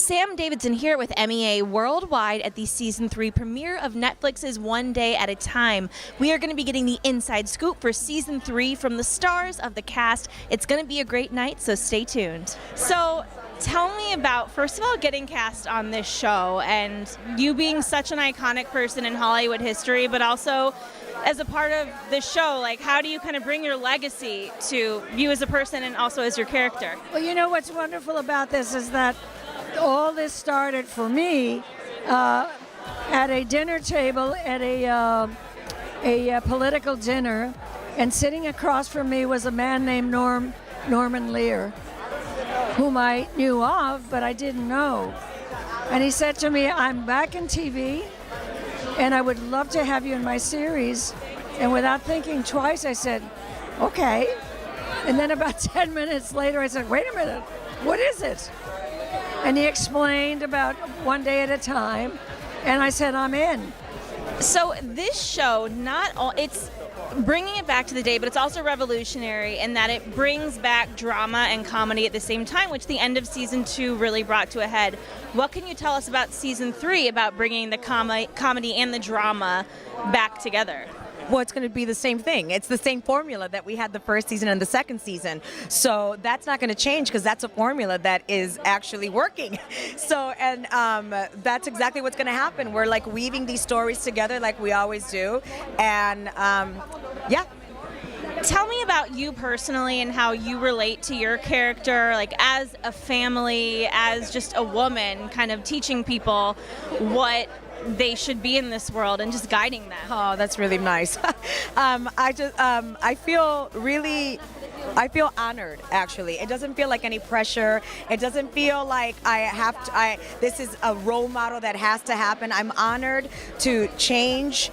Sam Davidson here with Meaww worldwide at the Season 3 premiere of Netflix's One Day at a Time. We are going to be getting the inside scoop for Season 3 from the stars of the cast. It's going to be a great night, so stay tuned. So, tell me about, first of all, getting cast on this show and you being such an iconic person in Hollywood history, but also as a part of the show, like how do you kind of bring your legacy to you as a person and also as your character? Well, you know what's wonderful about this is that all this started for me at a dinner table at a political dinner, and sitting across from me was a man named Norman Lear, whom I knew of, but I didn't know. And he said to me, "I'm back in TV, and I would love to have you in my series." And without thinking twice, I said, "Okay." And then about 10 minutes later, I said, "Wait a minute, what is it?" And he explained about One Day at a Time, and I said, "I'm in." So this show, it's bringing it back to the day, but it's also revolutionary in that it brings back drama and comedy at the same time, which the end of Season 2 really brought to a head. What can you tell us about Season 3 about bringing the comedy and the drama back together? Well, it's going to be the same thing. It's the same formula that we had the first season and the second season. So that's not going to change because that's a formula that is actually working. So, and that's exactly what's going to happen. We're like weaving these stories together like we always do. And yeah. Tell me about you personally and how you relate to your character, like as a family, as just a woman, kind of teaching people what they should be in this world and just guiding them. Oh, that's really nice. I feel honored, actually. It doesn't feel like any pressure. It doesn't feel like this is a role model that has to happen. I'm honored to change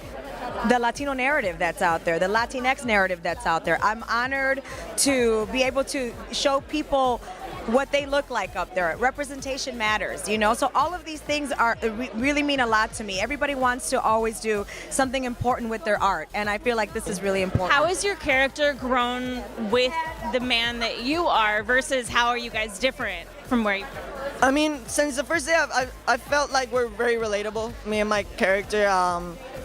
the Latino narrative that's out there, the Latinx narrative that's out there. I'm honored to be able to show people what they look like up there. Representation matters, you know? So all of these things really mean a lot to me. Everybody wants to always do something important with their art, and I feel like this is really important. How has your character grown with the man that you are versus how are you guys different from where you are? I mean, since the first day, I felt like we're very relatable, me and my character.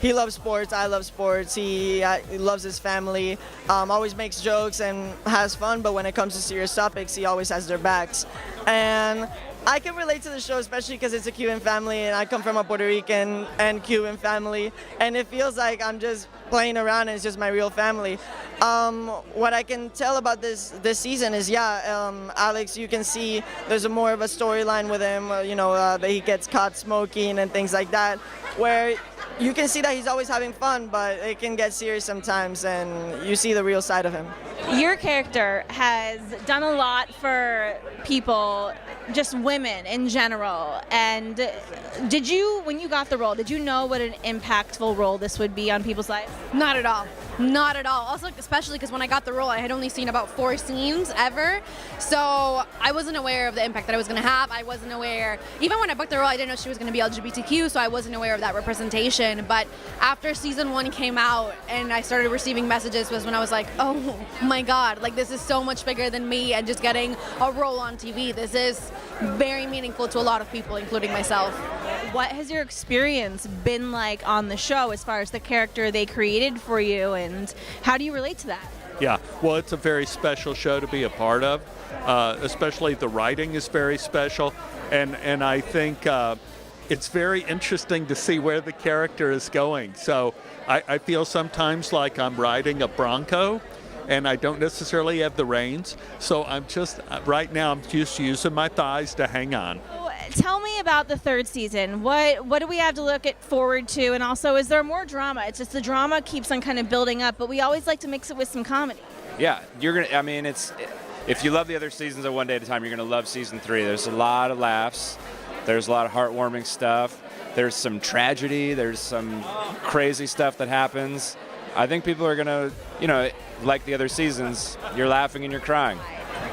He loves sports, I love sports, he loves his family, always makes jokes and has fun, but when it comes to serious topics, he always has their backs. And I can relate to the show, especially because it's a Cuban family, and I come from a Puerto Rican and Cuban family, and it feels like I'm just playing around and it's just my real family. What I can tell about this season is, Alex, you can see there's more of a storyline with him, that he gets caught smoking and things like that, where you can see that he's always having fun, but it can get serious sometimes, and you see the real side of him. Your character has done a lot for people, just women in general. And when you got the role, did you know what an impactful role this would be on people's lives? Not at all. Not at all. Also, especially because when I got the role, I had only seen about 4 scenes ever. So I wasn't aware of the impact that I was going to have. I wasn't aware, even when I booked the role, I didn't know she was going to be LGBTQ, so I wasn't aware of that representation. But after Season 1 came out and I started receiving messages was when I was like, oh my God, like this is so much bigger than me and just getting a role on TV. This is very meaningful to a lot of people, including myself. What has your experience been like on the show as far as the character they created for you, and how do you relate to that? Yeah, well, it's a very special show to be a part of, especially the writing is very special, and I think it's very interesting to see where the character is going. So I feel sometimes like I'm riding a Bronco, and I don't necessarily have the reins, so right now I'm just using my thighs to hang on. Tell me about the third season. What do we have to look forward to? And also, is there more drama? It's just the drama keeps on kind of building up, but we always like to mix it with some comedy. Yeah, if you love the other seasons of One Day at a Time, you're going to love Season 3. There's a lot of laughs. There's a lot of heartwarming stuff. There's some tragedy. There's some crazy stuff that happens. I think people are going to, like the other seasons, you're laughing and you're crying.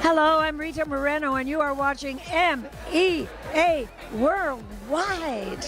Hello, I'm Rita Moreno, and you are watching Meaww Worldwide.